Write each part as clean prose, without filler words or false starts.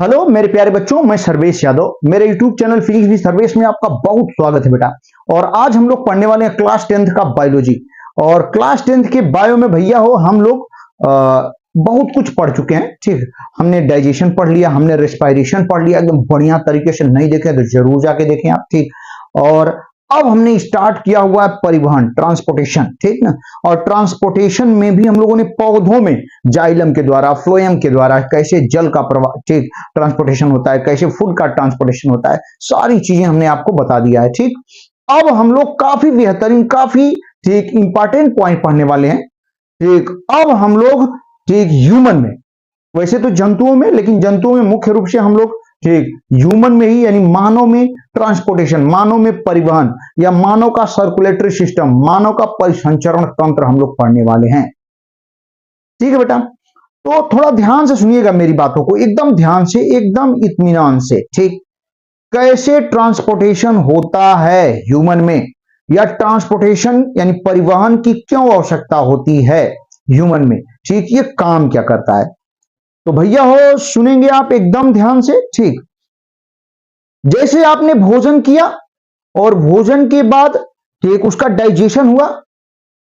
Hello मेरे प्यारे बच्चों, मैं सर्वेश यादव। मेरे YouTube channel physics with Sarvesh में आपका बहुत स्वागत है बेटा। और आज हम लोग पढ़ने वाले हैं क्लास 10th का बायोलॉजी। और क्लास 10th के बायो में भैया हो हम लोग बहुत कुछ पढ़ चुके हैं। ठीक, हमने डाइजेशन पढ़ लिया, हमने रेस्पिरेशन पढ़ लिया, एकदम बढ़िया तरीके से। नहीं देखे तो जरूर जाके देखें आप। ठीक, और अब हमने स्टार्ट किया हुआ है परिवहन, ट्रांसपोर्टेशन। ठीक ना। और ट्रांसपोर्टेशन में भी हम लोगों ने पौधों में जाइलम के द्वारा, फ्लोएम के द्वारा कैसे जल का प्रवाह, ठीक, ट्रांसपोर्टेशन होता है, कैसे फूड का ट्रांसपोर्टेशन होता है, सारी चीजें हमने आपको बता दिया है। ठीक, अब हम लोग काफी बेहतरीन, काफी ठीक इंपॉर्टेंट पॉइंट पढ़ने वाले हैं। ठीक, अब हम लोग ठीक ह्यूमन में, वैसे तो जंतुओं में, लेकिन जंतुओं में मुख्य रूप से हम लोग ठीक ह्यूमन में ही, यानी मानव में ट्रांसपोर्टेशन, मानव में परिवहन, या मानव का सर्कुलेटरी सिस्टम, मानव का परिसंचरण तंत्र हम लोग पढ़ने वाले हैं। ठीक है बेटा, तो थोड़ा ध्यान से सुनिएगा मेरी बातों को, एकदम ध्यान से, एकदम इत्मीनान से। ठीक, कैसे ट्रांसपोर्टेशन होता है ह्यूमन में, या ट्रांसपोर्टेशन यानी परिवहन की क्यों आवश्यकता होती है ह्यूमन में। ठीक, ये काम क्या करता है, तो भैया हो सुनेंगे आप एकदम ध्यान से। ठीक, जैसे आपने भोजन किया और भोजन के बाद ठीक उसका डाइजेशन हुआ,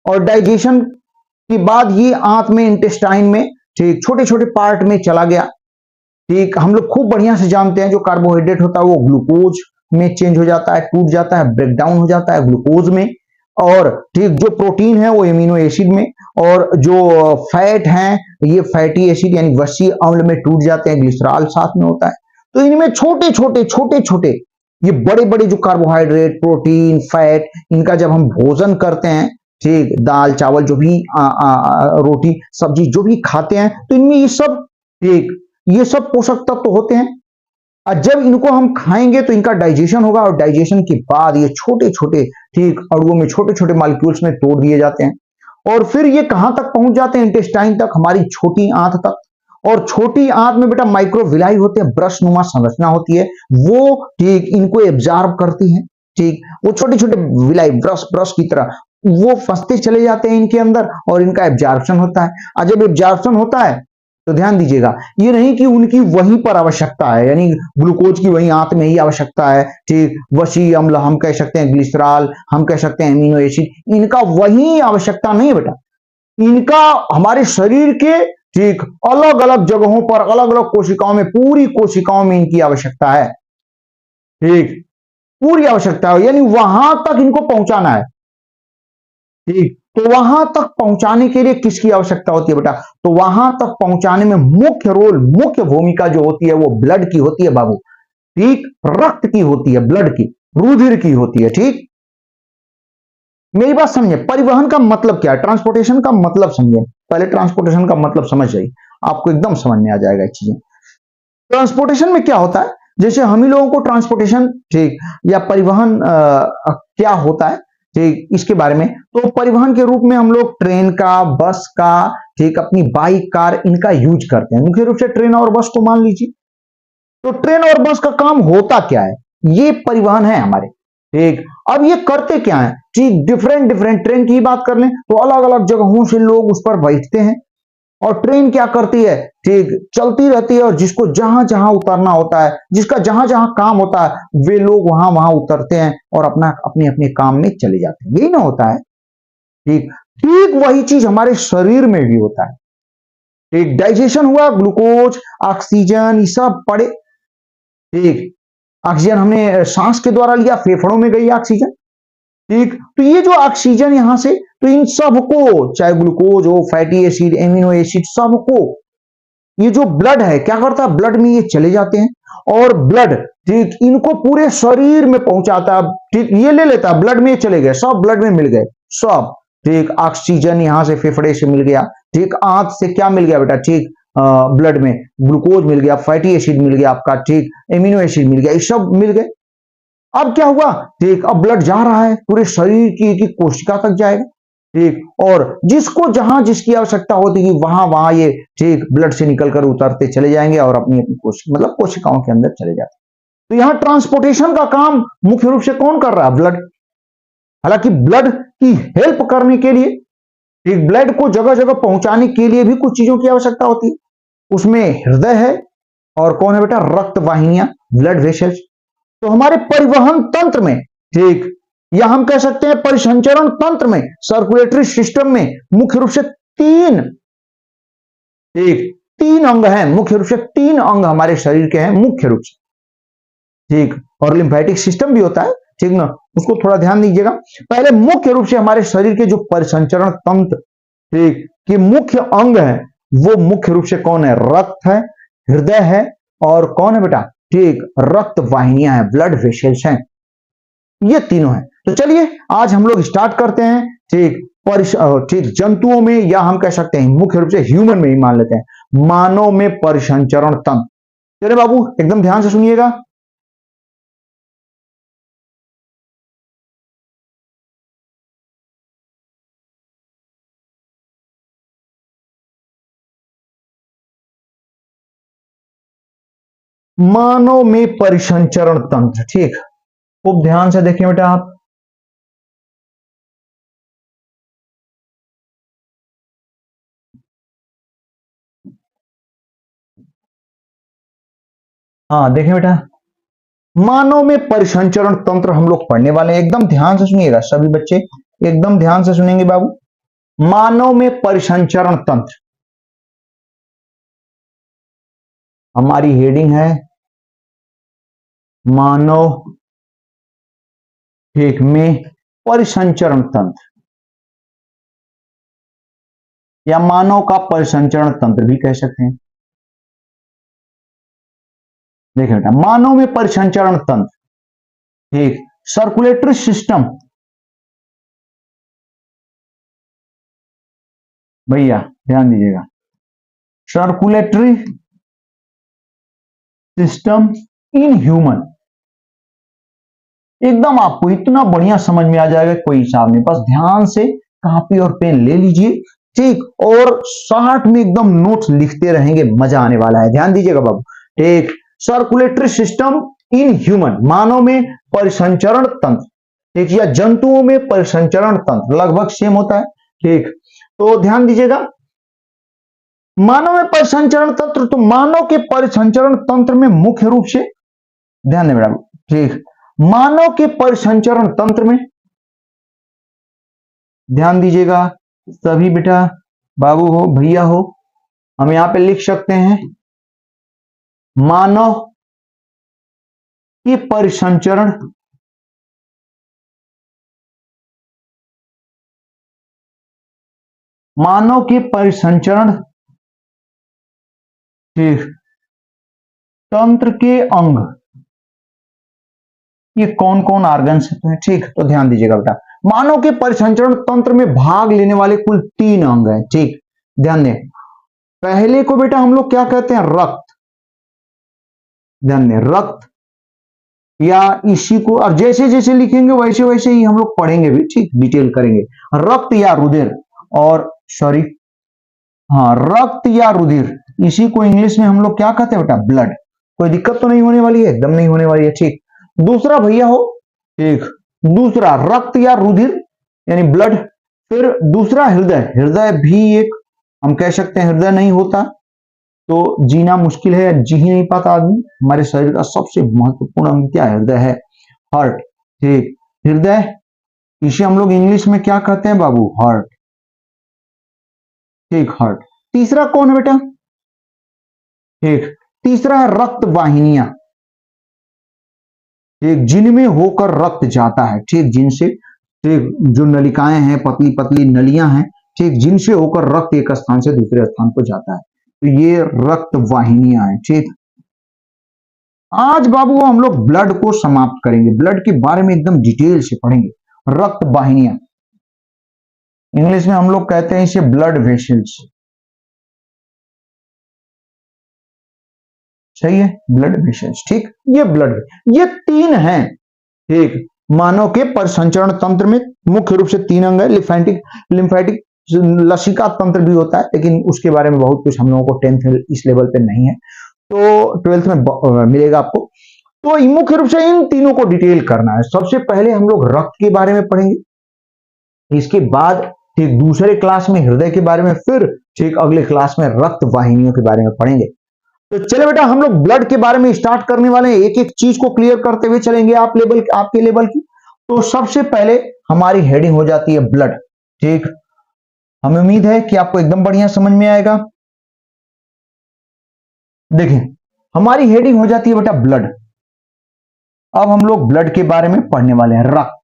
और डाइजेशन के बाद ये आंत में, इंटेस्टाइन में, ठीक छोटे छोटे पार्ट में चला गया। ठीक, हम लोग खूब बढ़िया से जानते हैं जो कार्बोहाइड्रेट होता है वो ग्लूकोज में चेंज हो जाता है, टूट जाता है, ब्रेकडाउन हो जाता है ग्लूकोज में। और ठीक जो प्रोटीन है वो एमिनो एसिड में, और जो फैट हैं ये फैटी एसिड यानी वसी अम्ल में टूट जाते हैं, ग्लिसरॉल साथ में होता है। तो इनमें छोटे छोटे छोटे छोटे ये बड़े बड़े जो कार्बोहाइड्रेट, प्रोटीन, फैट, इनका जब हम भोजन करते हैं, ठीक दाल चावल जो भी रोटी सब्जी जो भी खाते हैं, तो इनमें ये सब ठीक ये सब पोषक तत्व तो होते हैं। और जब इनको हम खाएंगे तो इनका डाइजेशन होगा, और डाइजेशन के बाद ये छोटे छोटे ठीक अणुओं में, छोटे छोटे मॉलिक्यूल्स में तोड़ दिए जाते हैं। और फिर ये कहां तक पहुंच जाते हैं, इंटेस्टाइन तक, हमारी छोटी आंत तक। और छोटी आंत में बेटा माइक्रोविलाई होते हैं, ब्रश नुमा संरचना होती है, वो ठीक इनको एब्जॉर्ब करती है। ठीक, वो छोटे छोटे विलाई ब्रश ब्रश की तरह वो फंसते चले जाते हैं इनके अंदर, और इनका एब्जॉर्प्शन होता है। और जब एब्जॉर्प्शन होता है तो ध्यान दीजिएगा, ये नहीं कि उनकी वहीं पर आवश्यकता है, यानी ग्लूकोज की वहीं आंत में ही आवश्यकता है। ठीक, वसी अम्ल हम कह सकते हैं, ग्लिसरॉल हम कह सकते हैं, एमिनो एसिड, इनका वहीं आवश्यकता नहीं है बेटा। इनका हमारे शरीर के ठीक अलग अलग जगहों पर, अलग अलग कोशिकाओं में, पूरी कोशिकाओं में इनकी आवश्यकता है। ठीक, पूरी आवश्यकता है, यानी वहां तक इनको पहुंचाना है। ठीक, तो वहां तक पहुंचाने के लिए किसकी आवश्यकता होती है बेटा, तो वहां तक पहुंचाने में मुख्य रोल, मुख्य भूमिका जो होती है वो ब्लड की होती है बाबू। ठीक, रक्त की होती है, ब्लड की, रुधिर की होती है। ठीक, मेरी बात समझे, परिवहन का मतलब क्या है, ट्रांसपोर्टेशन का मतलब समझे। पहले ट्रांसपोर्टेशन का मतलब समझ जाइए, आपको एकदम समझ में आ जाएगा चीजें। ट्रांसपोर्टेशन में क्या होता है, जैसे हम ही लोगों को ट्रांसपोर्टेशन ठीक या परिवहन क्या होता है, ठीक इसके बारे में। तो परिवहन के रूप में हम लोग ट्रेन का, बस का, ठीक अपनी बाइक, कार, इनका यूज करते हैं। मुख्य रूप से ट्रेन और बस को मान लीजिए। तो ट्रेन और बस का काम होता क्या है, ये परिवहन है हमारे। ठीक, अब ये करते क्या है, ठीक डिफरेंट डिफरेंट, ट्रेन की बात कर लें तो अलग अलग जगहों से लोग उस पर बैठते हैं, और ट्रेन क्या करती है, ठीक चलती रहती है, और जिसको जहां जहां उतरना होता है, जिसका जहां जहां काम होता है, वे लोग वहां वहां उतरते हैं और अपना अपने अपने काम में चले जाते हैं। यही ना होता है। ठीक, ठीक वही चीज हमारे शरीर में भी होता है। ठीक, डाइजेशन हुआ, ग्लूकोज, ऑक्सीजन, ये सब पड़े। ठीक, ऑक्सीजन हमने सांस के द्वारा लिया, फेफड़ों में गई ऑक्सीजन। ठीक, तो ये जो ऑक्सीजन यहां से, तो इन सबको, चाहे ग्लूकोज हो, फैटी एसिड, एमिनो एसिड, सबको ये जो ब्लड है क्या करता है, ब्लड में ये चले जाते हैं, और ब्लड ठीक इनको पूरे शरीर में पहुंचाता है। ठीक, ये ले लेता है, ब्लड में चले गए, सब ब्लड में मिल गए सब। ठीक, ऑक्सीजन यहां से फेफड़े से मिल गया। ठीक, आंत से क्या मिल गया बेटा, ठीक ब्लड में ग्लूकोज मिल गया, फैटी एसिड मिल गया आपका, ठीक एमिनो एसिड मिल गया, ये सब मिल गए। अब क्या हुआ, ठीक अब ब्लड जा रहा है, पूरे शरीर की एक कोशिका तक जाएगा। ठीक, और जिसको जहां जिसकी आवश्यकता होती है वहां वहां ये ठीक ब्लड से निकलकर उतरते चले जाएंगे, और अपनी अपनी मतलब कोशिकाओं के अंदर चले जाते। तो यहां ट्रांसपोर्टेशन का काम मुख्य रूप से कौन कर रहा है, ब्लड। हालांकि ब्लड की हेल्प करने के लिए, ठीक ब्लड को जगह जगह पहुंचाने के लिए भी कुछ चीजों की आवश्यकता होती है। उसमें हृदय है, और कौन है बेटा, रक्त वाहिनियां, ब्लड वेसल्स। तो हमारे परिवहन तंत्र में, ठीक, या हम कह सकते हैं परिसंचरण तंत्र में, सर्कुलेटरी सिस्टम में मुख्य रूप से तीन, ठीक, तीन अंग हैं, मुख्य रूप से तीन अंग हमारे शरीर के हैं मुख्य रूप से, ठीक। और लिम्फेटिक सिस्टम भी होता है, ठीक ना, उसको थोड़ा ध्यान दीजिएगा। पहले मुख्य रूप से हमारे शरीर के जो परिसंचरण तंत्र, ठीक, कि मुख्य अंग है, वो मुख्य रूप से कौन है, रक्त है, हृदय है, और कौन है बेटा, ठीक, रक्त वाहिनियां हैं, ब्लड वेसल्स हैं, ये तीनों हैं। तो चलिए आज हम लोग स्टार्ट करते हैं, ठीक, ठीक, जंतुओं में, या हम कह सकते हैं मुख्य रूप से ह्यूमन में ही मान लेते हैं, मानव में परिसंचरण तंत्र। चलिए बाबू एकदम ध्यान से सुनिएगा। मानव में परिसंचरण तंत्र, ठीक, खूब ध्यान से देखिए बेटा आप। हाँ देखिए बेटा, मानव में परिसंचरण तंत्र हम लोग पढ़ने वाले हैं, एकदम ध्यान से सुनिएगा सभी बच्चे, एकदम ध्यान से सुनेंगे बाबू। मानव में परिसंचरण तंत्र, हमारी हेडिंग है मानव, ठीक, में परिसंचरण तंत्र, या मानव का परिसंचरण तंत्र भी कह सकते हैं। देखिए बेटा, मानव में परिसंचरण तंत्र, ठीक, सर्कुलेटरी सिस्टम, भैया ध्यान दीजिएगा, सर्कुलेटरी सिस्टम इन ह्यूमन, एकदम आपको इतना बढ़िया समझ में आ जाएगा, कोई हिसाब नहीं, बस ध्यान से कॉपी और पेन ले लीजिए, ठीक, और शॉर्ट में एकदम नोट्स लिखते रहेंगे, मजा आने वाला है, ध्यान दीजिएगा बाबू, ठीक। सर्कुलेटरी सिस्टम इन ह्यूमन, मानव में परिसंचरण तंत्र, ठीक, या जंतुओं में परिसंचरण तंत्र, लगभग सेम होता है, ठीक। तो ध्यान दीजिएगा, मानव में परिसंचरण तंत्र, तो मानव के परिसंचरण तंत्र में मुख्य रूप से, ध्यान दें बेटा, ठीक, मानव के परिसंचरण तंत्र में, ध्यान दीजिएगा सभी बेटा, बाबू हो भैया हो, हम यहां पे लिख सकते हैं मानव के परिसंचरण, मानव के परिसंचरण, ठीक, तंत्र के अंग, ये कौन कौन ऑर्गन्स हैं, ठीक। तो ध्यान दीजिएगा बेटा, मानव के परिसंचरण तंत्र में भाग लेने वाले कुल तीन अंग हैं, ठीक, ध्यान दें। पहले को बेटा हम लोग क्या कहते हैं, रक्त, ध्यान दें, रक्त, या इसी को अब जैसे जैसे लिखेंगे वैसे वैसे ही हम लोग पढ़ेंगे भी, ठीक, डिटेल करेंगे, रक्त या रुधिर, और सॉरी, हाँ, रक्त या रुधिर, इसी को इंग्लिश में हम लोग क्या कहते हैं बेटा, ब्लड। कोई दिक्कत तो नहीं होने वाली है, एकदम नहीं होने वाली है, ठीक। दूसरा भैया हो, ठीक, दूसरा रक्त या रुधिर यानी ब्लड, फिर दूसरा हृदय, हृदय भी एक, हम कह सकते हैं हृदय नहीं होता तो जीना मुश्किल है, जी ही नहीं पाता आदमी। हमारे शरीर का सबसे महत्वपूर्ण अंग क्या है, हृदय है, हार्ट, ठीक, हृदय, इसे हम लोग इंग्लिश में क्या कहते हैं बाबू, हार्ट, ठीक, हार्ट। तीसरा कौन है बेटा, ठीक, तीसरा है रक्त वाहिनियां, ठीक, जिनमें होकर रक्त जाता है, ठीक, जिनसे, ठीक, जो नलिकाएं हैं, पतली पतली नलियां हैं, ठीक, जिनसे होकर रक्त एक स्थान से दूसरे स्थान पर जाता है, तो ये रक्त वाहिनियां हैं, ठीक। आज बाबू हम लोग ब्लड को समाप्त करेंगे, ब्लड के बारे में एकदम डिटेल से पढ़ेंगे, रक्त वाहिनियां, इंग्लिश में हम लोग कहते हैं इसे ब्लड वेसल्स, सही है, ब्लड वेसल्स, ठीक। ये ब्लड, ये तीन हैं, ठीक, मानव के परिसंचरण तंत्र में मुख्य रूप से तीन अंग है, लिम्फेटिक, लिम्फेटिक लसिका तंत्र भी होता है, लेकिन उसके बारे में बहुत कुछ हम लोगों को 10th इस लेवल पे नहीं है, तो 12th में मिलेगा आपको। तो मुख्य रूप से इन तीनों को डिटेल करना है। सबसे पहले हम लोग रक्त के बारे में पढ़ेंगे, इसके बाद ठीक दूसरे क्लास में हृदय के बारे में, फिर ठीक अगले क्लास में रक्त वाहिनियों के बारे में पढ़ेंगे। तो चले बेटा, हम लोग ब्लड के बारे में स्टार्ट करने वाले हैं, एक एक चीज को क्लियर करते हुए चलेंगे आपके लेवल की। तो सबसे पहले हमारी हेडिंग हो जाती है ब्लड। ठीक, हमें उम्मीद है कि आपको एकदम बढ़िया समझ में आएगा। देखिए, हमारी हेडिंग हो जाती है बेटा ब्लड। अब हम लोग ब्लड के बारे में पढ़ने वाले हैं। रक्त,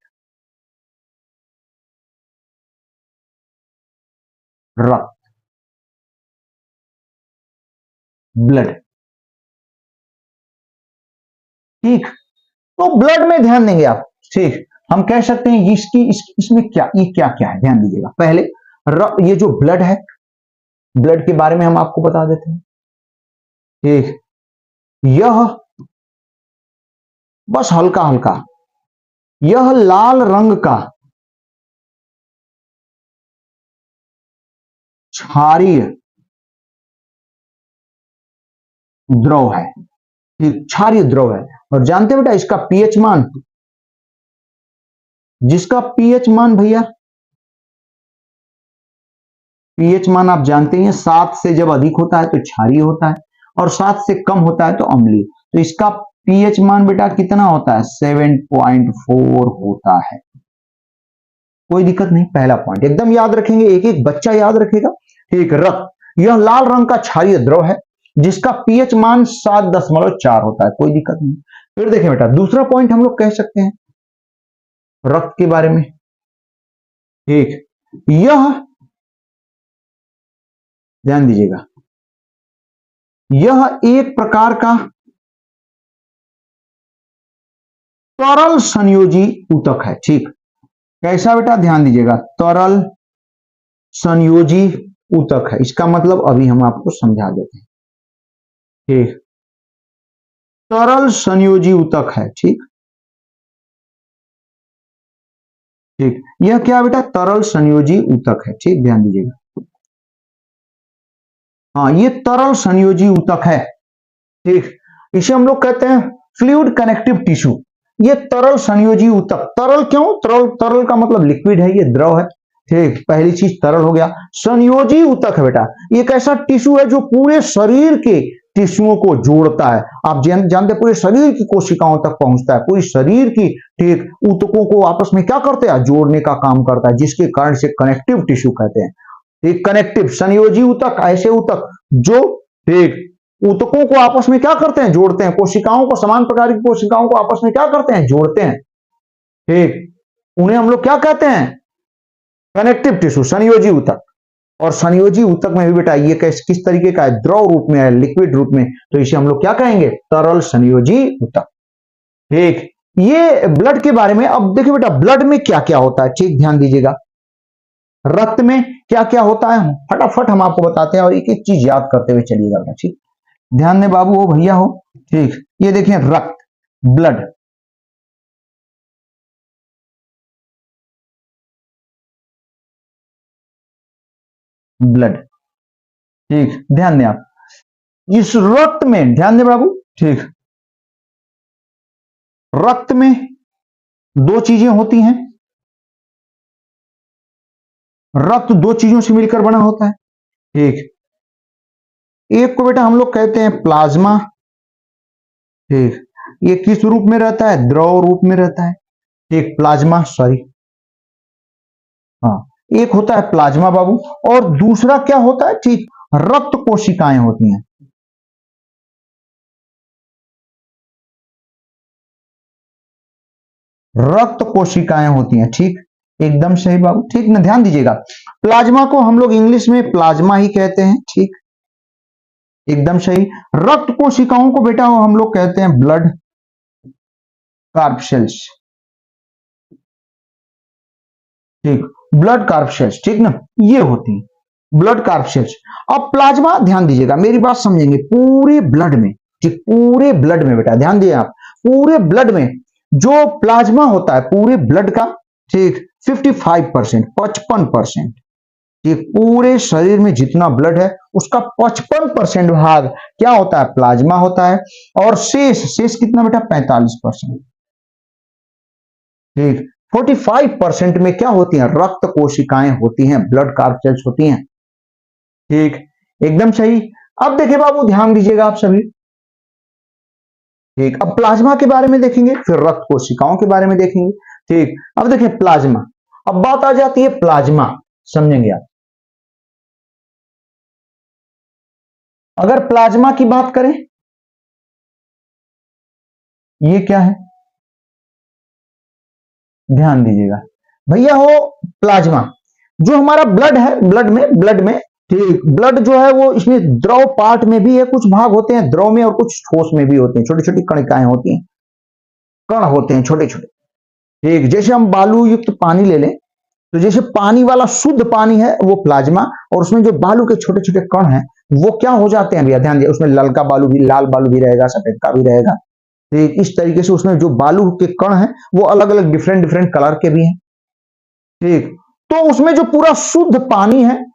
रक्त, ब्लड। ठीक, तो ब्लड में ध्यान देंगे आप। ठीक, हम कह सकते हैं इसमें क्या, ये क्या क्या है, ध्यान दीजिएगा। पहले ये जो ब्लड है, ब्लड के बारे में हम आपको बता देते हैं। ठीक, यह बस हल्का हल्का, यह लाल रंग का क्षारीय द्रव है। ठीक, क्षारीय द्रव है। और जानते हैं बेटा इसका पीएच मान, जिसका पीएच मान भैया, पीएच मान आप जानते हैं 7 से जब अधिक होता है तो क्षारीय होता है, और 7 से कम होता है तो अम्लीय। तो इसका पीएच मान बेटा कितना होता है, 7.4 होता है। कोई दिक्कत नहीं, पहला पॉइंट एकदम याद रखेंगे, एक एक बच्चा याद रखेगा। ठीक, रक्त, यह लाल रंग का क्षारीय द्रव है जिसका पीएच मान 7.4 होता है। कोई दिक्कत नहीं। फिर देखें बेटा, दूसरा पॉइंट हम लोग कह सकते हैं रक्त के बारे में। ठीक, यह ध्यान दीजिएगा, यह एक प्रकार का तरल संयोजी ऊतक है। ठीक, कैसा बेटा, ध्यान दीजिएगा, तरल संयोजी ऊतक है। इसका मतलब अभी हम आपको समझा देते हैं। ठीक, तरल संयोजी ऊतक है। ठीक, ठीक, यह क्या बेटा, तरल संयोजी ऊतक है। ठीक, ध्यान दीजिएगा, हाँ, ये तरल संयोजी ऊतक है। ठीक, इसे हम लोग कहते हैं फ्लूइड कनेक्टिव टिश्यू। ये तरल संयोजी ऊतक, तरल क्यों, तरल, तरल का मतलब लिक्विड है, ये द्रव है। ठीक, पहली चीज तरल हो गया। संयोजी ऊतक है बेटा, ये एक ऐसा टिश्यू है जो पूरे शरीर के टिश्युओं को जोड़ता है। आप जानते हैं पूरे शरीर की कोशिकाओं तक पहुंचता है, पूरी शरीर की, ठीक, ऊतकों को आपस में क्या करते हैं, जोड़ने का काम करता है, जिसके कारण से कनेक्टिव टिश्यू कहते हैं। ठीक, कनेक्टिव संयोजी ऊतक, ऐसे ऊतक जो, ठीक, ऊतकों को आपस में क्या करते हैं, जोड़ते हैं, कोशिकाओं को, समान प्रकार की कोशिकाओं को आपस में क्या करते हैं, जोड़ते हैं। ठीक, उन्हें हम लोग क्या कहते हैं, कनेक्टिव टिश्यू, संयोजी ऊतक। और संयोजी ऊतक में भी बेटा ये किस तरीके का है, द्रव रूप में है, लिक्विड रूप में, तो इसे हम लोग क्या कहेंगे, तरल संयोजी ऊतक। ठीक, ये ब्लड के बारे में। अब देखिए बेटा, ब्लड में क्या क्या होता है। ठीक, ध्यान दीजिएगा, रक्त में क्या क्या होता है, फटाफट हम आपको बताते हैं, और एक एक चीज याद करते हुए चलिएगा बेटा। ठीक, ध्यान दें बाबू हो, भैया हो। ठीक, ये देखिए रक्त, ब्लड, ब्लड। ठीक, ध्यान दें आप, इस रक्त में ध्यान दें बाबू। ठीक, रक्त में दो चीजें होती हैं, रक्त दो चीजों से मिलकर बना होता है। ठीक, एक को बेटा हम लोग कहते हैं प्लाज्मा। ठीक, ये किस रूप में रहता है, द्रव रूप में रहता है। ठीक, प्लाज्मा, सॉरी, हाँ, एक होता है प्लाज्मा बाबू, और दूसरा क्या होता है, ठीक, रक्त कोशिकाएं होती हैं। रक्त कोशिकाएं होती हैं। ठीक, एकदम सही बाबू। ठीक ना, ध्यान दीजिएगा, प्लाज्मा को हम लोग इंग्लिश में प्लाज्मा ही कहते हैं। ठीक, एकदम सही। रक्त कोशिकाओं को बेटा हम लोग कहते हैं ब्लड कार्पसेल्स। ठीक, ब्लड कार्पसेल्स, ठीक ना, ये होती है ब्लड कार्पसेल्स। अब प्लाज्मा, ध्यान दीजिएगा, मेरी बात समझेंगे, पूरे ब्लड में, ठीक, पूरे ब्लड में बेटा ध्यान दिए आप, पूरे ब्लड में जो प्लाज्मा होता है, पूरे ब्लड का, ठीक, 55%, 55%। ये पूरे शरीर में जितना ब्लड है उसका 55% भाग क्या होता है, प्लाज्मा होता है। और शेष शेष कितना बेटा, 45%। ठीक, 45% में क्या होती हैं, रक्त कोशिकाएं होती हैं, ब्लड कार्पसेल्स होती हैं। ठीक, एकदम सही। अब देखिए बाबू, ध्यान दीजिएगा आप सभी। ठीक, अब प्लाज्मा के बारे में देखेंगे, फिर रक्त कोशिकाओं के बारे में देखेंगे। ठीक, अब देखिए प्लाज्मा। अब बात आ जाती है प्लाज्मा, समझेंगे आप। अगर प्लाज्मा की बात करें, ये क्या है, ध्यान दीजिएगा भैया हो। प्लाज्मा जो हमारा ब्लड है, ब्लड में ठीक, ब्लड जो है वो इसमें द्रव पार्ट में भी है, कुछ भाग होते हैं द्रव में और कुछ ठोस में भी होते हैं, छोटी छोटी कणिकाएं होती हैं, कण होते हैं छोटे छोटे। ठीक, जैसे हम बालू युक्त पानी ले लें, तो जैसे पानी वाला शुद्ध पानी है वो प्लाज्मा, और उसमें जो बालू के छोटे छोटे कण हैं वो क्या हो जाते हैं भैया, ध्यान दिए, उसमें ललका बालू भी, लाल बालू भी रहेगा, सफेद का भी रहेगा। ठीक, इस तरीके से उसमें जो बालू के कण हैं वो अलग अलग डिफरेंट डिफरेंट कलर के भी हैं। ठीक, तो उसमें जो पूरा शुद्ध पानी है,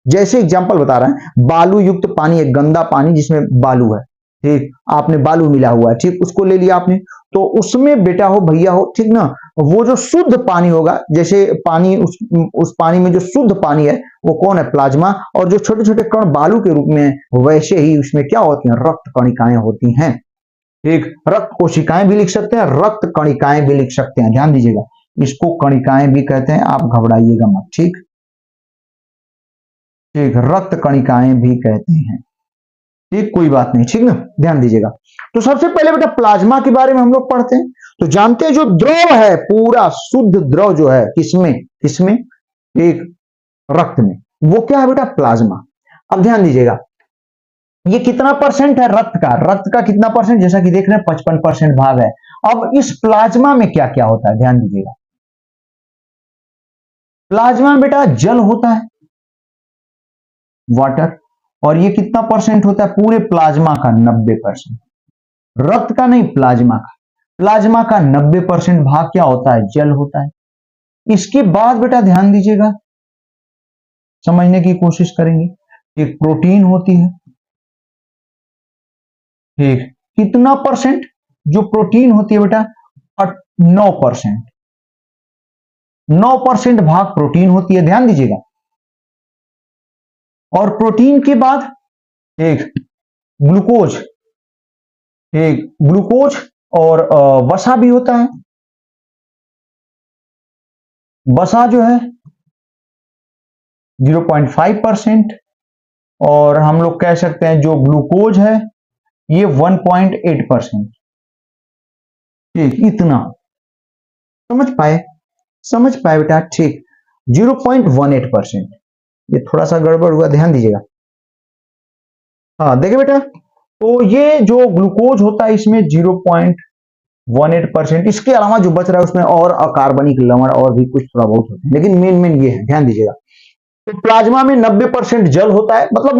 जैसे एग्जांपल बता रहे हैं, बालू युक्त पानी, एक गंदा पानी जिसमें बालू है, ठीक, आपने बालू मिला हुआ है, ठीक, उसको ले लिया आपने, तो उसमें बेटा हो भैया हो, ठीक ना, वो जो शुद्ध पानी होगा, जैसे पानी उस पानी में जो शुद्ध पानी है वो कौन है, प्लाज्मा, और जो छोटे छोटे कण बालू के रूप में, वैसे ही उसमें क्या होती हैं, रक्त कणिकाएं होती हैं। ठीक, रक्त कोशिकाएं भी लिख सकते हैं, रक्त कणिकाएं भी लिख सकते हैं, ध्यान दीजिएगा, इसको कणिकाएं भी कहते हैं, आप घबराइएगा मत। ठीक ठीक, रक्त कणिकाएं भी कहते हैं। ठीक, कोई बात नहीं, ठीक ना, ध्यान दीजिएगा। तो सबसे पहले बेटा प्लाज्मा के बारे में हम लोग पढ़ते हैं। तो जानते हैं जो द्रव है, पूरा शुद्ध द्रव जो है, किसमें किसमें, एक रक्त में, वो क्या है बेटा, प्लाज्मा। अब ध्यान दीजिएगा, ये कितना परसेंट है रक्त का, रक्त का कितना परसेंट, जैसा कि देख रहे हैं 55% भाग है। अब इस प्लाज्मा में क्या क्या होता है, ध्यान दीजिएगा, प्लाज्मा में बेटा जल होता है, वाटर, और ये कितना परसेंट होता है पूरे प्लाज्मा का, 90%। रक्त का नहीं, प्लाज्मा का, प्लाज्मा का 90% भाग क्या होता है, जल होता है। इसके बाद बेटा ध्यान दीजिएगा, समझने की कोशिश करेंगे, एक प्रोटीन होती है। ठीक, कितना परसेंट जो प्रोटीन होती है बेटा, 9%, 9% भाग प्रोटीन होती है, ध्यान दीजिएगा। और प्रोटीन के बाद एक ग्लूकोज, एक ग्लूकोज और वसा भी होता है। वसा जो है 0.5%, और हम लोग कह सकते हैं जो ग्लूकोज है ये 1.8%। ठीक, इतना समझ पाए, समझ पाए बेटा। ठीक, 0.18%, ये थोड़ा सा गड़बड़ हुआ, ध्यान दीजिएगा। हाँ देखिए बेटा, तो ये जो ग्लूकोज होता है इसमें 0.18%, इसके अलावा जो बच रहा है उसमें और अकार्बनिक लवण और भी कुछ थोड़ा बहुत होते हैं, लेकिन मेन मेन ये है, ध्यान दीजिएगा। तो प्लाज्मा में 90% जल होता है, मतलब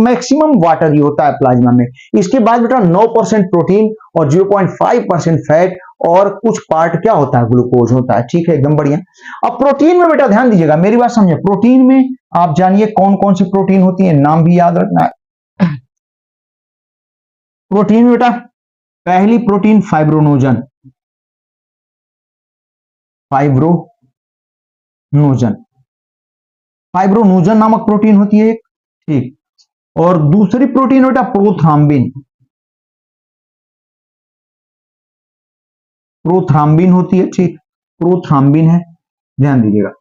मैक्सिमम वाटर ही होता है प्लाज्मा में। इसके बाद बेटा 9% प्रोटीन और 0.5% फैट, और कुछ पार्ट क्या होता है, ग्लूकोज होता है। ठीक है, एकदम बढ़िया। अब प्रोटीन में बेटा ध्यान दीजिएगा, मेरी बात समझे, प्रोटीन में आप जानिए कौन कौन सी प्रोटीन होती है, नाम भी याद रखना है। प्रोटीन में बेटा पहली प्रोटीन फाइब्रोनोजन, फाइब्रोनोजन, फाइब्रोनोजन नामक प्रोटीन होती है एक। ठीक, और दूसरी प्रोटीन बेटा प्रोथ्राम्बिन, प्रोथ्राम्बिन होती है। ठीक, प्रोथ्राम्बिन है, ध्यान दीजिएगा।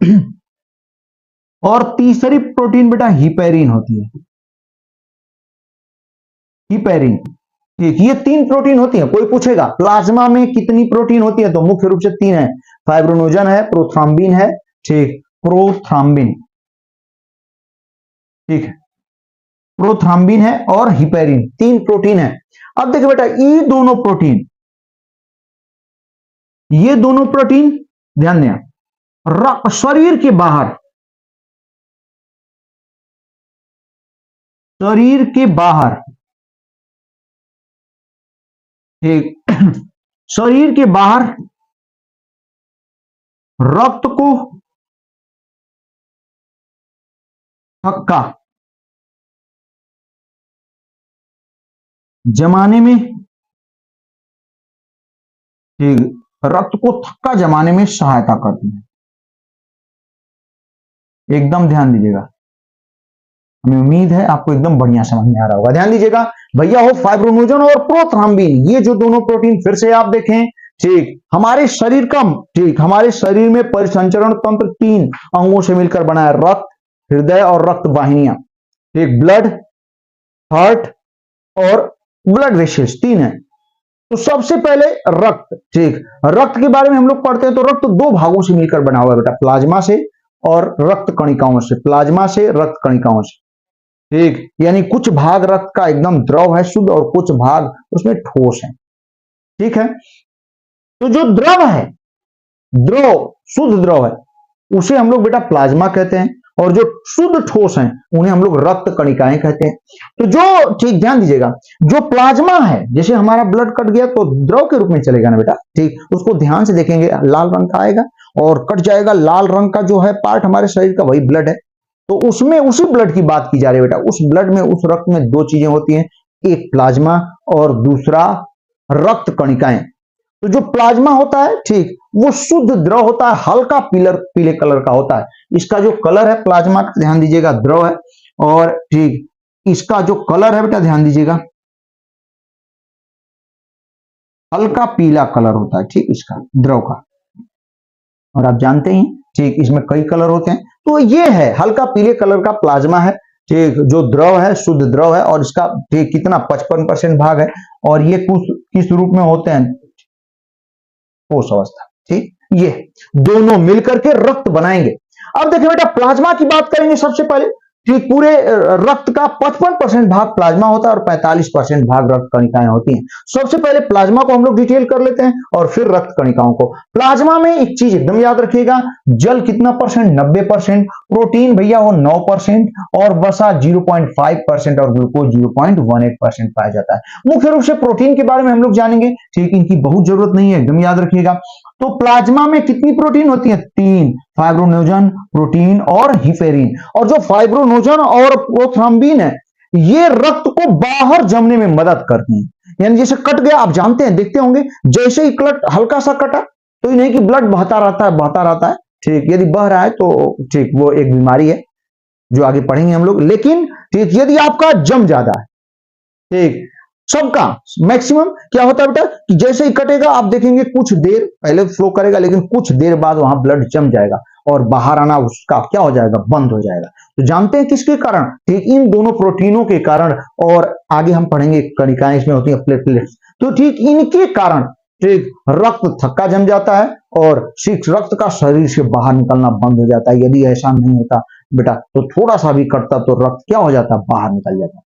और तीसरी प्रोटीन बेटा हिपेरिन होती है, हिपेरिन। ठीक, ये 3 प्रोटीन होती है। कोई पूछेगा प्लाज्मा में कितनी प्रोटीन होती है, तो मुख्य रूप से 3 है, फाइब्रोनोजन है, प्रोथ्राम्बिन है। ठीक, प्रोथ्राम्बिन, ठीक है, प्रोथ्राम्बिन है और हिपेरिन, 3 प्रोटीन है। अब देखिए बेटा, ये दोनों प्रोटीन, ये दोनों प्रोटीन ध्यान दें, शरीर के बाहर, शरीर के बाहर, ठीक, शरीर के बाहर रक्त को थक्का जमाने में, ठीक, रक्त को थक्का जमाने में सहायता करती है, एकदम ध्यान दीजिएगा। हमें उम्मीद है आपको एकदम बढ़िया समझ में आ रहा होगा। ध्यान दीजिएगा भैया हो, फाइब्रोनोजन और प्रोथ्राम्बिन, ये जो दोनों प्रोटीन फिर से आप देखें, ठीक हमारे शरीर का, ठीक हमारे शरीर में परिसंचरण तंत्र 3 अंगों से मिलकर बना है, रक्त, हृदय और रक्त वाहिनियां, ठीक ब्लड, हार्ट और ब्लड वेसल्स 3 है। तो सबसे पहले रक्त, ठीक रक्त के बारे में हम लोग पढ़ते हैं तो रक्त 2 भागों से मिलकर बना हुआ है बेटा, प्लाज्मा से और रक्त कणिकाओं से, प्लाज्मा से रक्त कणिकाओं से, ठीक यानी कुछ भाग रक्त का एकदम द्रव है शुद्ध और कुछ भाग उसमें ठोस है, ठीक है। तो जो द्रव है, द्रव शुद्ध द्रव है, उसे हम लोग बेटा प्लाज्मा कहते हैं, और जो शुद्ध ठोस हैं उन्हें हम लोग रक्त कणिकाएं कहते हैं। तो जो, ठीक ध्यान दीजिएगा, जो प्लाज्मा है, जैसे हमारा ब्लड कट गया तो द्रव के रूप में चलेगा ना बेटा, ठीक उसको ध्यान से देखेंगे, लाल रंग का आएगा और कट जाएगा, लाल रंग का जो है पार्ट हमारे शरीर का वही ब्लड है। तो उसमें उसी ब्लड की बात की जा रही है बेटा, उस ब्लड में, उस रक्त में 2 चीजें होती हैं, एक प्लाज्मा और दूसरा रक्त कणिकाएं। तो जो प्लाज्मा होता है, ठीक वो शुद्ध द्रव होता है, हल्का पीले कलर का होता है। इसका जो कलर है प्लाज्मा का, ध्यान दीजिएगा, द्रव है, और ठीक इसका जो कलर है बेटा ध्यान दीजिएगा, हल्का पीला कलर होता है, ठीक इसका द्रव का। और आप जानते हैं, ठीक इसमें कई कलर होते हैं, तो ये है हल्का पीले कलर का प्लाज्मा है, ठीक जो द्रव है, शुद्ध द्रव है, और इसका ठीक कितना 55% भाग है, और ये किस रूप में होते हैं, ठोस अवस्था, ठीक ये दोनों मिलकर के रक्त बनाएंगे। अब देखिए बेटा, प्लाज्मा की बात करेंगे सबसे पहले, ठीक पूरे रक्त का 55% भाग प्लाज्मा होता है और 45% भाग रक्त कणिकाएं होती हैं। सबसे पहले प्लाज्मा को हम लोग डिटेल कर लेते हैं और फिर रक्त कणिकाओं को। प्लाज्मा में एक चीज एकदम याद रखिएगा, जल कितना परसेंट, 90%, प्रोटीन भैया हो 9% और वसा 0.5% और ग्लूकोज 0.18% पाया जाता है। मुख्य रूप से प्रोटीन के बारे में हम लोग जानेंगे, ठीक इनकी बहुत जरूरत नहीं है, एकदम याद रखिएगा। तो प्लाज्मा में कितनी प्रोटीन होती है, 3, फाइब्रोनोजन, प्रोटीन और हिपेरिन। और जो फाइब्रोनोजन और प्रोथ्रम्बिन है, ये रक्त को बाहर जमने में मदद करती हैं। यानी जैसे कट गया, आप जानते हैं, देखते होंगे, जैसे ही कट हल्का सा कटा तो ये नहीं कि ब्लड बहता रहता है, बहता रहता है, ठीक यदि बह रहा है तो ठीक वो एक बीमारी है जो आगे पढ़ेंगे हम लोग। लेकिन ठीक यदि आपका जम ज्यादा है, ठीक सबका मैक्सिमम क्या होता है बेटा कि जैसे ही कटेगा आप देखेंगे कुछ देर पहले फ्लो करेगा, लेकिन कुछ देर बाद वहां ब्लड जम जाएगा और बाहर आना उसका क्या हो जाएगा, बंद हो जाएगा। तो जानते हैं किसके कारण, ठीक इन दोनों प्रोटीनों के कारण, और आगे हम पढ़ेंगे कणिकाएं इसमें होती हैं, प्लेटलेट्स। तो ठीक इनके कारण ठीक रक्त थक्का जम जाता है और रक्त का शरीर से बाहर निकलना बंद हो जाता है। यदि ऐसा नहीं होता बेटा तो थोड़ा सा भी कटता तो रक्त क्या हो जाता, बाहर निकल जाता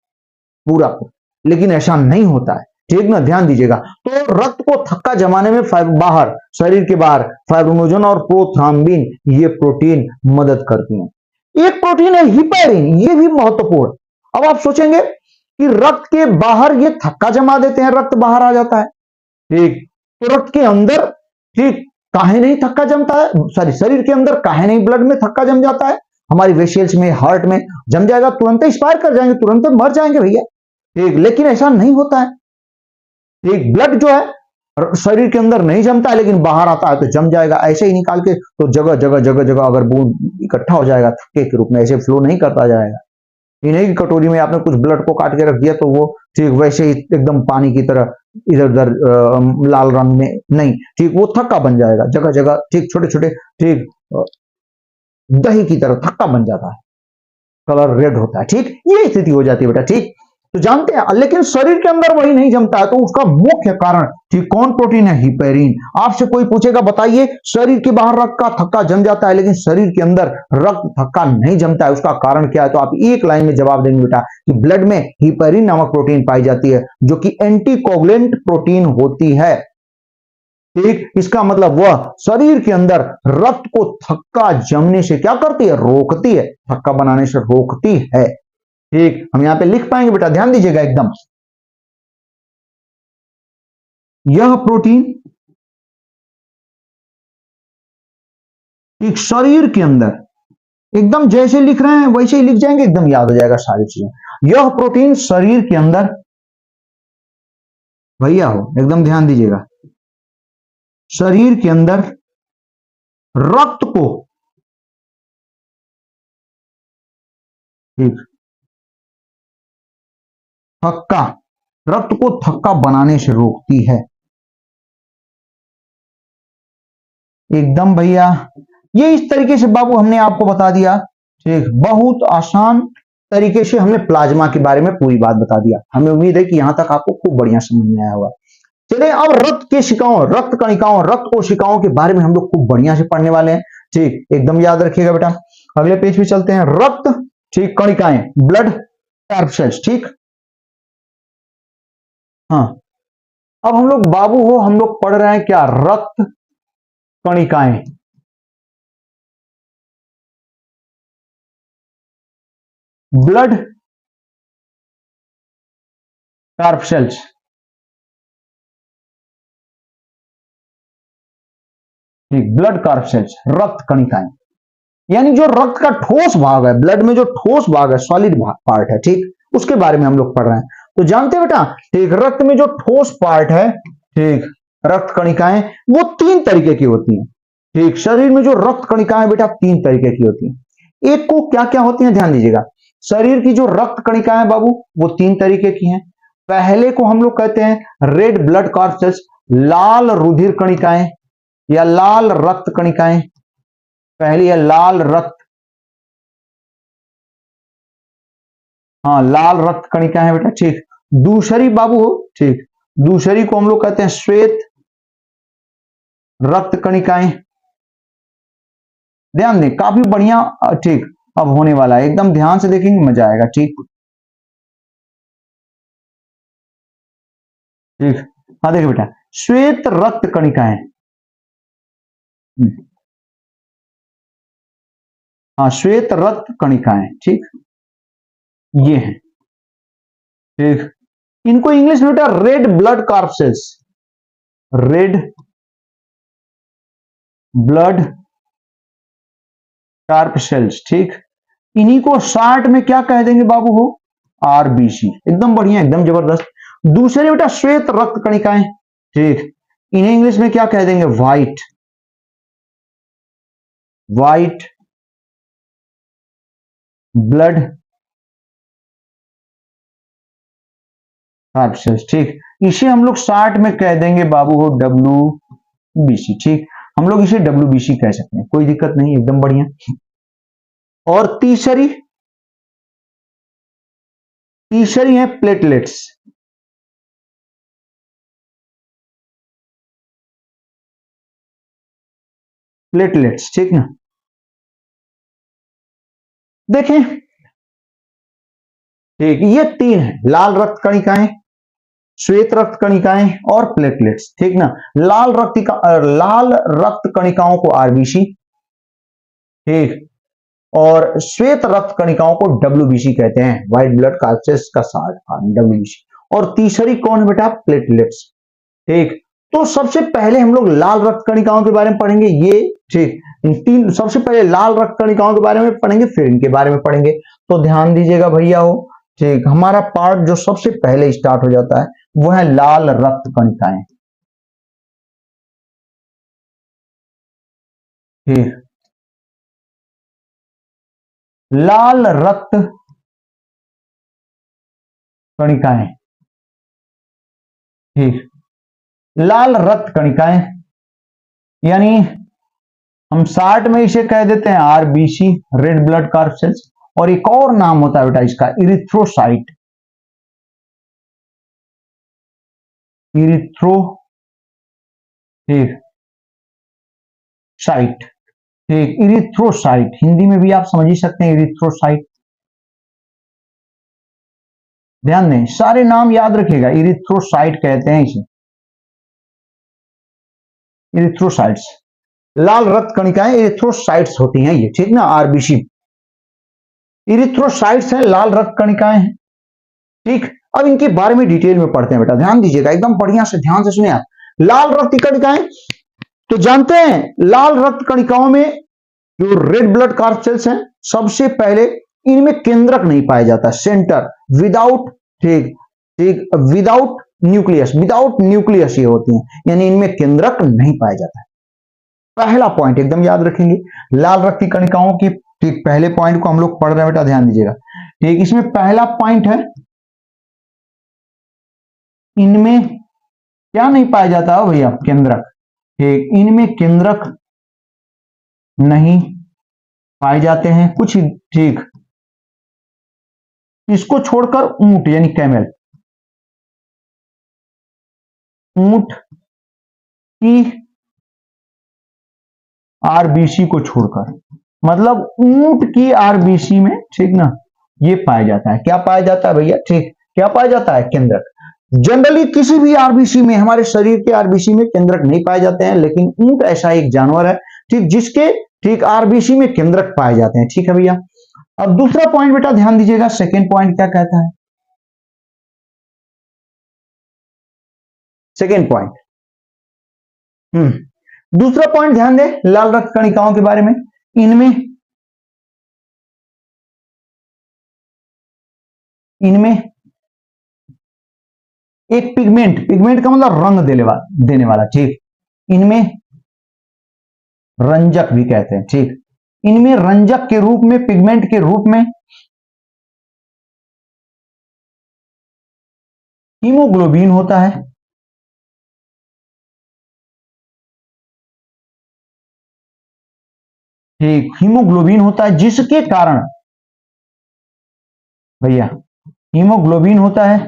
पूरा, लेकिन ऐसा नहीं होता है, ठीक ना, ध्यान दीजिएगा। तो रक्त को थक्का जमाने में बाहर, शरीर के बाहर फाइब्रोनोजन और प्रोथ्राम्बिन ये प्रोटीन मदद करती हैं। एक प्रोटीन है हिपेरिन, ये भी महत्वपूर्ण। अब आप सोचेंगे कि रक्त के बाहर ये थक्का जमा देते हैं, रक्त बाहर आ जाता है, ठीक तो रक्त के अंदर ठीक काहे नहीं थक्का जमता है, सॉरी शरीर के अंदर काहे नहीं ब्लड में थक्का जम जाता है, हमारी वेसल्स में, हार्ट में जम जाएगा, तुरंत एक्सपायर कर जाएंगे, तुरंत मर जाएंगे भैया, ठीक लेकिन ऐसा नहीं होता है। ठीक ब्लड जो है शरीर के अंदर नहीं जमता है, लेकिन बाहर आता है तो जम जाएगा, ऐसे ही निकाल के तो जगह जगह जगह जगह अगर बूंद इकट्ठा हो जाएगा थक्के के रूप में, ऐसे फ्लो नहीं करता जाएगा। ये नहीं कि कटोरी में आपने कुछ ब्लड को काट के रख दिया तो वो ठीक वैसे ही एकदम पानी की तरह इधर उधर लाल रंग में नहीं, ठीक वो थक्का बन जाएगा जगह जगह, ठीक छोटे छोटे, ठीक दही की तरह थक्का बन जाता है, कलर रेड होता है, ठीक ये स्थिति हो जाती है बेटा, ठीक तो जानते हैं। लेकिन शरीर के अंदर वही नहीं जमता है, तो उसका मुख्य कारण ठीक कौन प्रोटीन है, हिपेरिन। आपसे कोई पूछेगा बताइए शरीर के बाहर रक्त का थक्का जम जाता है लेकिन शरीर के अंदर रक्त थक्का नहीं जमता है, उसका कारण क्या है, तो आप एक लाइन में जवाब देंगे बेटा कि ब्लड में हिपेरिन नामक प्रोटीन पाई जाती है जो कि एंटीकोगुलेंट प्रोटीन होती है, ठीक इसका मतलब वह शरीर के अंदर रक्त को थक्का जमने से क्या करती है, रोकती है, थक्का बनाने से रोकती है, ठीक हम यहां पे लिख पाएंगे बेटा, ध्यान दीजिएगा एकदम। यह प्रोटीन एक शरीर के अंदर एकदम जैसे लिख रहे हैं वैसे ही लिख जाएंगे, एकदम याद हो जाएगा सारी चीजें। यह प्रोटीन शरीर के अंदर भैया हो, एकदम ध्यान दीजिएगा, शरीर के अंदर रक्त को ठीक थक्का, रक्त को थक्का बनाने से रोकती है। एकदम भैया, ये इस तरीके से बाबू हमने आपको बता दिया। ठीक, बहुत आसान तरीके से हमने प्लाज्मा के बारे में पूरी बात बता दिया। हमें उम्मीद है कि यहां तक आपको खूब बढ़िया समझ में आया होगा। चलिए अब रक्त केशिकाओं, रक्त कणिकाओं, रक्त कोशिकाओं के बारे में हम लोग खूब बढ़िया से पढ़ने वाले हैं। ठीक, एकदम याद रखिएगा बेटा। अगले पेज पे चलते हैं। रक्त, ठीक, कणिकाएं, ब्लड कार्प सेल्स। ठीक, हाँ, अब हम लोग बाबू हो, हम लोग पढ़ रहे हैं क्या? रक्त कणिकाएं, ब्लड कार्प सेल्स। ठीक, ब्लड कार्प सेल्स, रक्त कणिकाएं, यानी जो रक्त का ठोस भाग है, ब्लड में जो ठोस भाग है, सॉलिड पार्ट है, ठीक, उसके बारे में हम लोग पढ़ रहे हैं। तो जानते हैं बेटा, ठीक, रक्त में जो ठोस पार्ट है, ठीक, रक्त कणिकाएं, वो तीन तरीके की होती हैं। ठीक, शरीर में जो रक्त कणिकाएं बेटा तीन तरीके की होती हैं। एक को क्या क्या होती हैं ध्यान दीजिएगा। शरीर की जो रक्त कणिकाएं बाबू वो तीन तरीके की हैं। पहले को हम लोग कहते हैं रेड ब्लड कॉर्पसेल्स, लाल रुधिर कणिकाएं या लाल रक्त कणिकाएं। पहली है लाल रक्त, हाँ, लाल रक्त कणिका है बेटा। ठीक, दूसरी बाबू हो, ठीक, दूसरी को हम लोग कहते हैं श्वेत रक्त कणिकाएं। ध्यान दें, काफी बढ़िया। ठीक, अब होने वाला है, एकदम ध्यान से देखेंगे मजा आएगा। ठीक ठीक, हाँ देखिए बेटा, श्वेत रक्त कणिकाएं, हाँ, श्वेत रक्त कणिकाएं, ठीक, ये है। ठीक, इनको इंग्लिश में बेटा red blood corpuscles, red blood corpuscles. ठीक, इन्हीं को शार्ट में क्या कह देंगे बाबू हो? आरबीसी। एकदम बढ़िया, एकदम जबरदस्त। दूसरे बेटा श्वेत रक्त कणिकाएं। ठीक, इन्हें इंग्लिश में क्या कह देंगे? White, white blood corpuscles. ठीक, इसे हम लोग शार्ट में कह देंगे बाबू हो डब्ल्यूबीसी। ठीक, हम लोग इसे डब्ल्यूबीसी कह सकते हैं, कोई दिक्कत नहीं, एकदम बढ़िया। और तीसरी, तीसरी है प्लेटलेट्स। प्लेटलेट्स, ठीक ना। देखें, ठीक, ये तीन है, लाल रक्त कणिकाएं, श्वेत रक्त कणिकाएं और प्लेटलेट्स। ठीक ना। लाल रक्त कणिकाओं को आरबीसी, ठीक, और श्वेत रक्त कणिकाओं को डब्ल्यूबीसी कहते हैं, व्हाइट ब्लड कॉर्पसेल्स का शॉर्ट फॉर्म डब्ल्यूबीसी। और तीसरी कौन है बेटा? प्लेटलेट्स। ठीक, तो सबसे पहले हम लोग लाल रक्त कणिकाओं के बारे में पढ़ेंगे, ये, ठीक, इन तीन, सबसे पहले लाल रक्त कणिकाओं के बारे में पढ़ेंगे, फिर इनके बारे में पढ़ेंगे। तो ध्यान दीजिएगा भैया हो। ठीक, हमारा पार्ट जो सबसे पहले स्टार्ट हो जाता है वो है लाल रक्त कणिकाएं। ठीक, लाल रक्त कणिकाएं, ठीक, लाल रक्त कणिकाएं, यानी हम शार्ट में इसे कह देते हैं आरबीसी, रेड ब्लड कॉर्पसेल्स। और एक और नाम होता है बेटा इसका, इरिथ्रोसाइट, इरिथ्रो, ठीक, साइट। ठीक, इरिथ्रोसाइट, हिंदी में भी आप समझ ही सकते हैं, इरिथ्रोसाइट। ध्यान दें, सारे नाम याद रखिएगा, इरिथ्रोसाइट कहते हैं इसे, इरिथ्रोसाइट्स। लाल रक्त कणिकाएं इरिथ्रोसाइट्स होती हैं ये, ठीक ना, आरबीसी इरिथ्रोसाइट्स है, लाल रक्त कणिकाएं हैं। ठीक, अब इनके बारे में डिटेल में पढ़ते हैं बेटा, ध्यान दीजिएगा, एकदम बढ़िया से ध्यान से सुनिए आप। लाल रक्त कणिकाएं, तो जानते हैं लाल रक्त कणिकाओं में जो रेड ब्लड कॉर्पसेल्स हैं, सबसे पहले इनमें केंद्रक नहीं पाया जाता, सेंटर, विदाउट, ठीक, ठीक, विदाउट न्यूक्लियस, विदाउट न्यूक्लियस ये होती हैं, यानी इनमें केंद्रक नहीं पाया जाता है। पहला पॉइंट एकदम याद रखेंगे, लाल रक्त कणिकाओं की, ठीक, पहले पॉइंट को हम लोग पढ़ रहे हैं बेटा, ध्यान दीजिएगा। ठीक, इसमें पहला पॉइंट है इनमें क्या नहीं पाया जाता है भैया? केंद्रक। ठीक, इनमें केंद्रक नहीं पाए जाते हैं कुछ। ठीक, इसको छोड़कर ऊंट यानी कैमल, ऊंट की आरबीसी को छोड़कर, मतलब ऊंट की आरबीसी में, ठीक ना, ये पाया जाता है। क्या पाया जाता है भैया? ठीक, क्या पाया जाता है? केंद्रक। जनरली किसी भी आरबीसी में, हमारे शरीर के आरबीसी में केंद्रक नहीं पाए जाते हैं, लेकिन ऊंट ऐसा एक जानवर है, ठीक, जिसके ठीक आरबीसी में केंद्रक पाए जाते हैं। ठीक है भैया। अब दूसरा पॉइंट बेटा ध्यान दीजिएगा, सेकेंड पॉइंट क्या कहता है? सेकेंड पॉइंट, दूसरा पॉइंट ध्यान दे, लाल रक्त कणिकाओं के बारे में। इनमें एक पिगमेंट, पिगमेंट का मतलब रंग देने वाला, ठीक, इनमें रंजक भी कहते हैं। ठीक, इनमें रंजक के रूप में, पिगमेंट के रूप में हीमोग्लोबिन होता है। ठीक, हीमोग्लोबिन होता है, जिसके कारण भैया हीमोग्लोबिन होता है,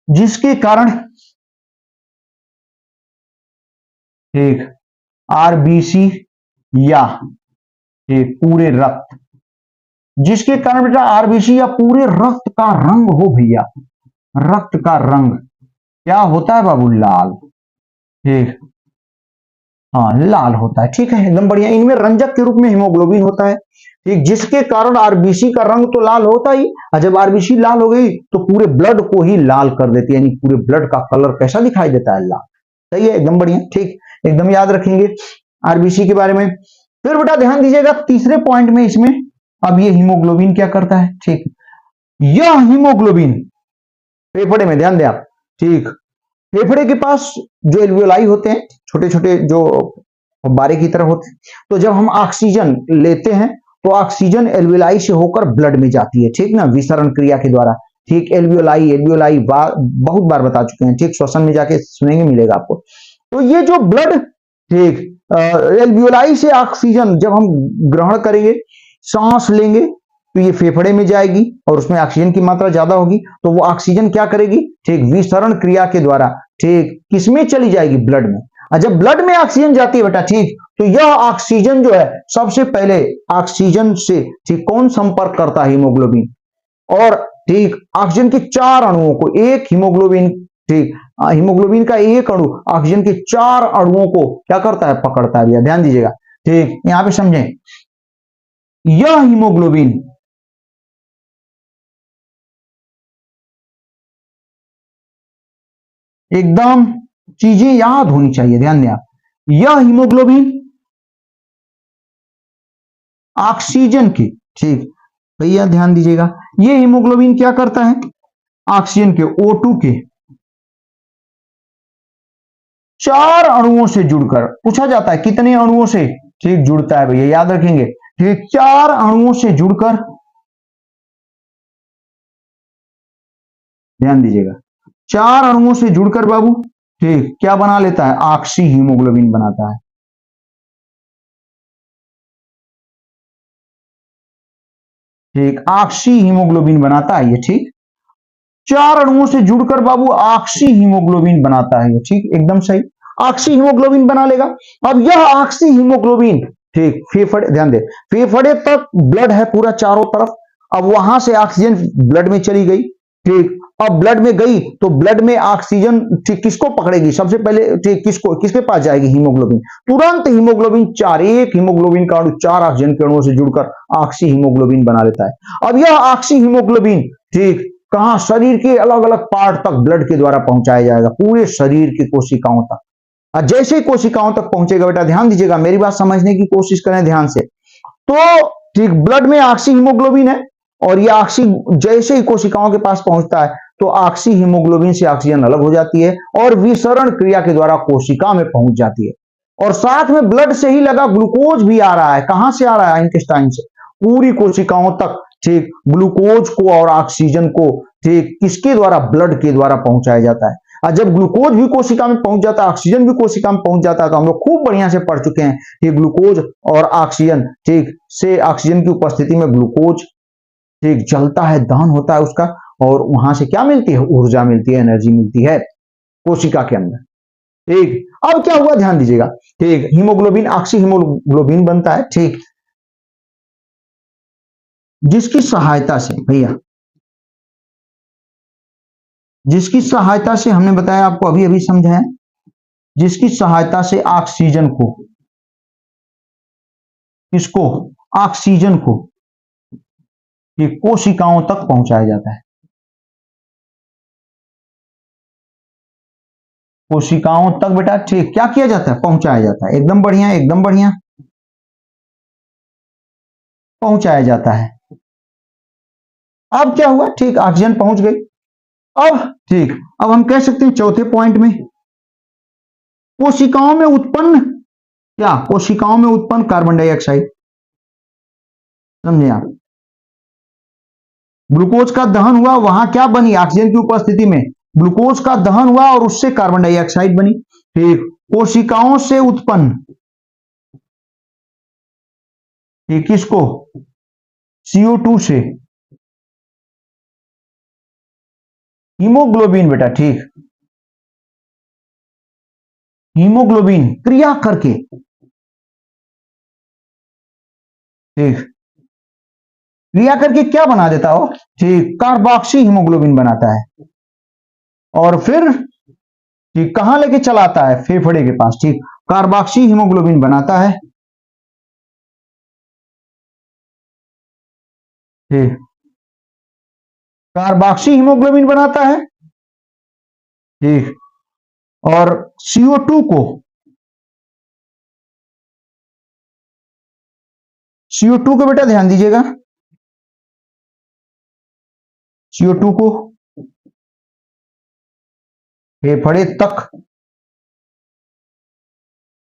जिसके कारण ठीक आरबीसी या ठीक पूरे रक्त, जिसके कारण बेटा आरबीसी या पूरे रक्त का रंग हो भैया, रक्त का रंग क्या होता है बाबू? लाल। ठीक, हाँ लाल होता है। ठीक है, एकदम बढ़िया। इनमें रंजक के रूप में हीमोग्लोबिन होता है, ठीक, जिसके कारण आरबीसी का रंग तो लाल होता ही, और जब आरबीसी लाल हो गई तो पूरे ब्लड को ही लाल कर देती है, यानी पूरे ब्लड का कलर कैसा दिखाई देता है? लाल। सही है, एकदम बढ़िया। ठीक, एकदम याद रखेंगे आरबीसी के बारे में। फिर बेटा ध्यान दीजिएगा तीसरे पॉइंट में, इसमें अब ये हीमोग्लोबिन क्या करता है? ठीक, यह हीमोग्लोबिन फेफड़े में, ध्यान दें आप, ठीक, फेफड़े के पास जो एल्वियोलाई होते हैं, छोटे छोटे जो बारे की तरह होते हैं, तो जब हम ऑक्सीजन लेते हैं तो ऑक्सीजन एल्वियोलाई से होकर ब्लड में जाती है, ठीक ना, विसरण क्रिया के द्वारा। ठीक, एल्वियोलाई, एल्वियोलाई बहुत बार बता चुके हैं, ठीक, श्वसन में जाके सुनेंगे, मिलेगा आपको। तो ये जो ब्लड, ठीक, एल्वियोलाई से ऑक्सीजन जब हम ग्रहण करेंगे, सांस लेंगे, तो ये फेफड़े में जाएगी और उसमें ऑक्सीजन की मात्रा ज्यादा होगी, तो वो ऑक्सीजन क्या करेगी? ठीक, विसरण क्रिया के द्वारा, ठीक, किसमें चली जाएगी? ब्लड में। और जब ब्लड में ऑक्सीजन जाती है बेटा, ठीक, तो यह ऑक्सीजन जो है सबसे पहले ऑक्सीजन से, ठीक, कौन संपर्क करता है? हीमोग्लोबिन। और ठीक, ऑक्सीजन के 4 अणुओं को, एक हीमोग्लोबिन, ठीक, हीमोग्लोबिन का एक अणु ऑक्सीजन के 4 अणुओं को क्या करता है? पकड़ता है। भैया ध्यान दीजिएगा, ठीक, यहां पे समझें, यह हीमोग्लोबिन एकदम चीजें याद होनी चाहिए, ध्यान दें आप, यह हीमोग्लोबिन ऑक्सीजन की, ठीक भैया ध्यान दीजिएगा, यह हीमोग्लोबिन क्या करता है? ऑक्सीजन के O2 के 4 अणुओं से जुड़कर, पूछा जाता है कितने अणुओं से, ठीक, जुड़ता है भैया, याद रखेंगे, ठीक, 4 अणुओं से जुड़कर, ध्यान दीजिएगा, 4 अणुओं से जुड़कर बाबू, ठीक, क्या बना लेता है? ऑक्सी हीमोग्लोबिन बनाता है। ठीक, ऑक्सी हीमोग्लोबिन बनाता है ये, ठीक, 4 अणुओं से जुड़कर बाबू ऑक्सी हीमोग्लोबिन बनाता है ये, ठीक, एकदम सही, ऑक्सी हीमोग्लोबिन बना लेगा। अब यह ऑक्सी हीमोग्लोबिन, ठीक, फेफड़े, ध्यान दे, फेफड़े तक ब्लड है पूरा चारों तरफ, अब वहां से ऑक्सीजन ब्लड में चली गई, ठीक, अब ब्लड में गई तो ब्लड में ऑक्सीजन, ठीक, किसको पकड़ेगी सबसे पहले? ठीक, किसको, किसके पास जाएगी? हीमोग्लोबिन। तुरंत हीमोग्लोबिन 4, एक हीमोग्लोबिन का अणु 4 ऑक्सीजन के अणुओं से जुड़कर ऑक्सी हीमोग्लोबिन बना लेता है। अब यह ऑक्सी हीमोग्लोबिन, ठीक, कहां? शरीर के अलग अलग पार्ट तक ब्लड के द्वारा पहुंचाया जाएगा, पूरे शरीर की कोशिकाओं तक। और जैसे ही कोशिकाओं तक पहुंचेगा बेटा, ध्यान दीजिएगा, मेरी बात समझने की कोशिश करें ध्यान से, तो ठीक, ब्लड में ऑक्सी हीमोग्लोबिन है, और ये ऑक्सी जैसे ही कोशिकाओं के पास पहुंचता है तो ऑक्सी हीमोग्लोबिन से ऑक्सीजन अलग हो जाती है और विसरण क्रिया के द्वारा कोशिका में पहुंच जाती है, और साथ में ब्लड से ही लगा ग्लूकोज भी आ रहा है। कहां से आ रहा है? इंटेस्टाइन से, पूरी कोशिकाओं तक, ठीक ग्लूकोज को और ऑक्सीजन को ठीक किसके द्वारा, ब्लड के द्वारा पहुंचाया जाता है। और जब ग्लूकोज भी कोशिका में पहुंच जाता है, ऑक्सीजन भी कोशिका में पहुंच जाता है, तो हम लोग खूब बढ़िया से पढ़ चुके हैं कि ग्लूकोज और ऑक्सीजन ठीक से, ऑक्सीजन की उपस्थिति में ग्लूकोज ठीक जलता है, दहन होता है उसका, और वहां से क्या मिलती है, ऊर्जा मिलती है, एनर्जी मिलती है कोशिका के अंदर। ठीक, अब क्या हुआ ध्यान दीजिएगा। ठीक, हीमोग्लोबिन, ऑक्सी हीमोग्लोबिन बनता है, ठीक, जिसकी सहायता से भैया, जिसकी सहायता से हमने बताया आपको, अभी अभी समझाया, जिसकी सहायता से ऑक्सीजन को, किसको, ऑक्सीजन को ये कोशिकाओं तक पहुंचाया जाता है, कोशिकाओं तक बेटा ठीक क्या किया जाता है, पहुंचाया जाता है। एकदम बढ़िया, एकदम बढ़िया, पहुंचाया जाता है। अब क्या हुआ, ठीक ऑक्सीजन पहुंच गई। अब ठीक, अब हम कह सकते हैं चौथे पॉइंट में, कोशिकाओं में उत्पन्न क्या, कोशिकाओं में उत्पन्न कार्बन डाइऑक्साइड, समझे आप, ग्लूकोज का दहन हुआ, वहां क्या बनी, ऑक्सीजन की उपस्थिति में ग्लूकोज का दहन हुआ और उससे कार्बन डाइऑक्साइड बनी। ठीक, कोशिकाओं से उत्पन्न, ठीक किसको, CO2 से हीमोग्लोबिन बेटा, ठीक हीमोग्लोबिन क्रिया करके, ठीक क्रिया करके क्या बना देता हो, ठीक कार्बोक्सी हीमोग्लोबिन बनाता है, और फिर ठीक कहां लेके चलाता है, फेफड़े के पास, ठीक कार्बोक्सी हीमोग्लोबिन बनाता है, ठीक कार्बोक्सी हीमोग्लोबिन बनाता है, ठीक, और CO2 को, CO2 को बेटा ध्यान दीजिएगा, CO2 को फेफड़े तक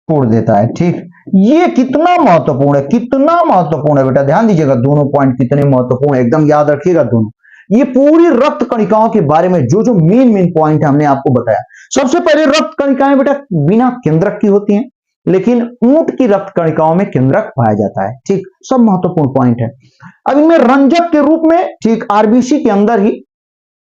छोड़ देता है। ठीक, ये कितना महत्वपूर्ण है, कितना महत्वपूर्ण है बेटा, ध्यान दीजिएगा, दोनों पॉइंट कितने महत्वपूर्ण है, एकदम याद रखिएगा दोनों। ये पूरी रक्त कणिकाओं के बारे में जो जो मेन पॉइंट हमने आपको बताया। सबसे पहले रक्त कणिकाएं बेटा बिना केंद्रक की होती हैं, लेकिन ऊंट की रक्त कणिकाओं में केंद्रक पाया जाता है। ठीक, सब महत्वपूर्ण पॉइंट है। अब इनमें रंजक के रूप में, ठीक आरबीसी के अंदर ही,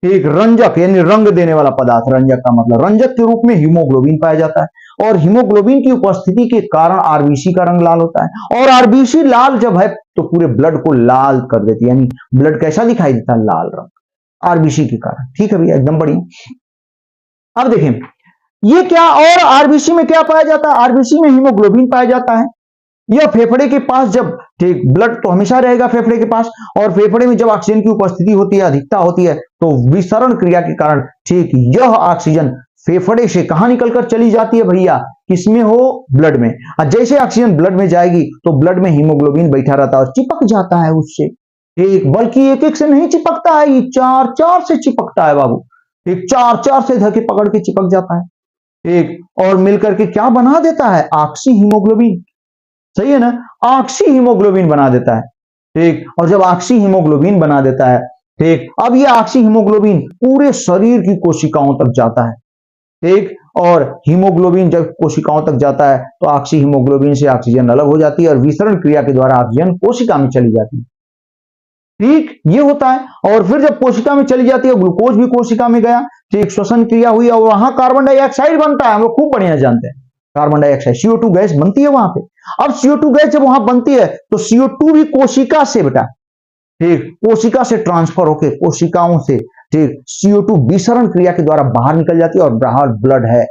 ठीक रंजक यानी रंग देने वाला पदार्थ, रंजक का मतलब रंजक के रूप में हीमोग्लोबिन पाया जाता है, और हीमोग्लोबिन की उपस्थिति के कारण आरबीसी का रंग लाल होता है, और आरबीसी लाल जब है तो पूरे ब्लड को लाल कर देती है, यानी ब्लड कैसा दिखाई देता है, लाल रंग, आरबीसी के कारण। ठीक है भैया, एकदम बढ़िया। अब देखें ये क्या, और आरबीसी में क्या पाया जाता है, आरबीसी में हीमोग्लोबिन पाया जाता है। यह फेफड़े के पास जब, ठीक ब्लड तो हमेशा रहेगा फेफड़े के पास, और फेफड़े में जब ऑक्सीजन की उपस्थिति होती है, अधिकता होती है, तो विसरण क्रिया के कारण ठीक यह ऑक्सीजन फेफड़े से कहां निकलकर चली जाती है भैया, किसमें हो, ब्लड में। और जैसे ऑक्सीजन ब्लड में जाएगी तो ब्लड में हीमोग्लोबिन बैठा रहता है और चिपक जाता है उससे, एक बल्कि एक एक से नहीं चिपकता है, ये चार चार से चिपकता है बाबू, एक चार चार से धके पकड़ के चिपक जाता है, एक और मिलकर के क्या बना देता है, ऑक्सी हीमोग्लोबिन, सही है ना, ऑक्सी हीमोग्लोबिन बना देता है। ठीक, और जब ऑक्सी हीमोग्लोबिन बना देता है, ठीक, अब ये ऑक्सी हीमोग्लोबिन पूरे शरीर की कोशिकाओं तक जाता है। ठीक, और हीमोग्लोबिन जब कोशिकाओं तक जाता है तो ऑक्सी हीमोग्लोबिन से ऑक्सीजन अलग हो जाती है और विसरण क्रिया के द्वारा ऑक्सीजन कोशिका में चली जाती है। ठीक, ये होता है, और फिर जब कोशिका में चली जाती है, ग्लूकोज भी कोशिका में गया, ठीक श्वसन क्रिया हुई और वहां कार्बन डाइऑक्साइड बनता है, हम लोग खूब बढ़िया जानते हैं, कार्बन डाइऑक्साइड CO2 गैस बनती है वहां पे। अब CO2 गैस जब वहां बनती है तो CO2 भी कोशिका से बेटा, ठीक कोशिका से ट्रांसफर होकर कोशिकाओं से, ठीक CO2 विसरण क्रिया के द्वारा बाहर निकल जाती है, और बाहर ब्लड है,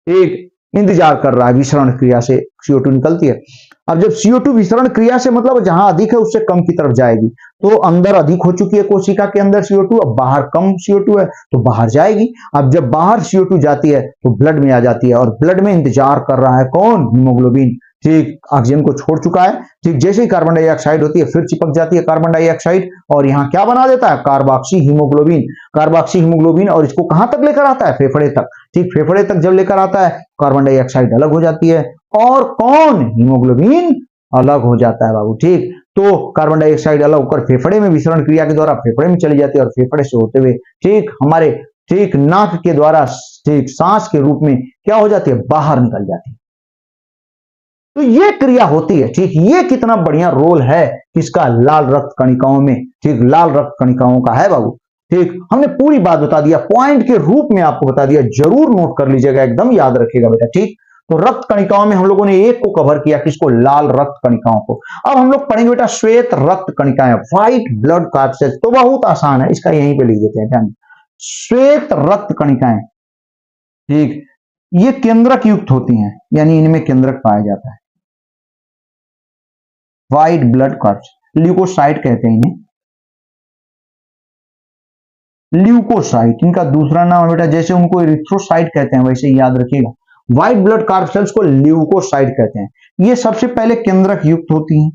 एक इंतजार कर रहा है, विसरण क्रिया से CO2 निकलती है। अब जब CO2 विसरण क्रिया से मतलब जहां अधिक है उससे कम की तरफ जाएगी, तो अंदर अधिक हो चुकी है कोशिका के अंदर CO2, अब बाहर कम CO2 है तो बाहर जाएगी। अब जब बाहर CO2 जाती है तो ब्लड में आ जाती है, और ब्लड में इंतजार कर रहा है कौन, हीमोग्लोबिन, ठीक ऑक्सीजन को छोड़ चुका है। ठीक, जैसे ही कार्बन डाइऑक्साइड होती है फिर चिपक जाती है कार्बन डाइऑक्साइड, और यहाँ क्या बना देता है, कार्बोक्सी हीमोग्लोबिन, कार्बोक्सी हीमोग्लोबिन, और इसको कहां तक लेकर आता है, फेफड़े तक। ठीक, फेफड़े तक जब लेकर आता है कार्बन डाइऑक्साइड अलग हो जाती है, और कौन, हीमोग्लोबिन अलग हो जाता है बाबू। ठीक, तो कार्बन डाइऑक्साइड अलग होकर फेफड़े में विसरण क्रिया के द्वारा फेफड़े में चली जाती है और फेफड़े से होते हुए ठीक हमारे ठीक नाक के द्वारा ठीक सांस के रूप में क्या हो जाती है, बाहर निकल जाती है। तो ये क्रिया होती है। ठीक, ये कितना बढ़िया रोल है किसका, लाल रक्त कणिकाओं में। ठीक, लाल रक्त कणिकाओं का है बाबू। ठीक, हमने पूरी बात बता दिया, पॉइंट के रूप में आपको बता दिया, जरूर नोट कर लीजिएगा, एकदम याद रखिएगा बेटा। ठीक, तो रक्त कणिकाओं में हम लोगों ने एक को कवर किया, किसको, लाल रक्त कणिकाओं को। अब हम लोग पढ़ेंगे बेटा श्वेत रक्त कणिकाएं, व्हाइट ब्लड कार्सेल्स। तो बहुत आसान है, इसका यहीं पे लिख देते हैं, ध्यान। श्वेत रक्त कणिकाएं, ठीक, ये केंद्रक युक्त होती हैं, यानी इनमें केंद्रक पाया जाता है। व्हाइट ब्लड कार्स, ल्यूकोसाइट कहते हैं इन्हें, ल्यूकोसाइट इनका दूसरा नाम है बेटा। जैसे उनको इरिथ्रोसाइट कहते हैं वैसे ही याद रखिएगा, व्हाइट ब्लड कार्ब सेल्स को ल्यूकोसाइट कहते हैं। ये सबसे पहले केंद्रक युक्त होती हैं।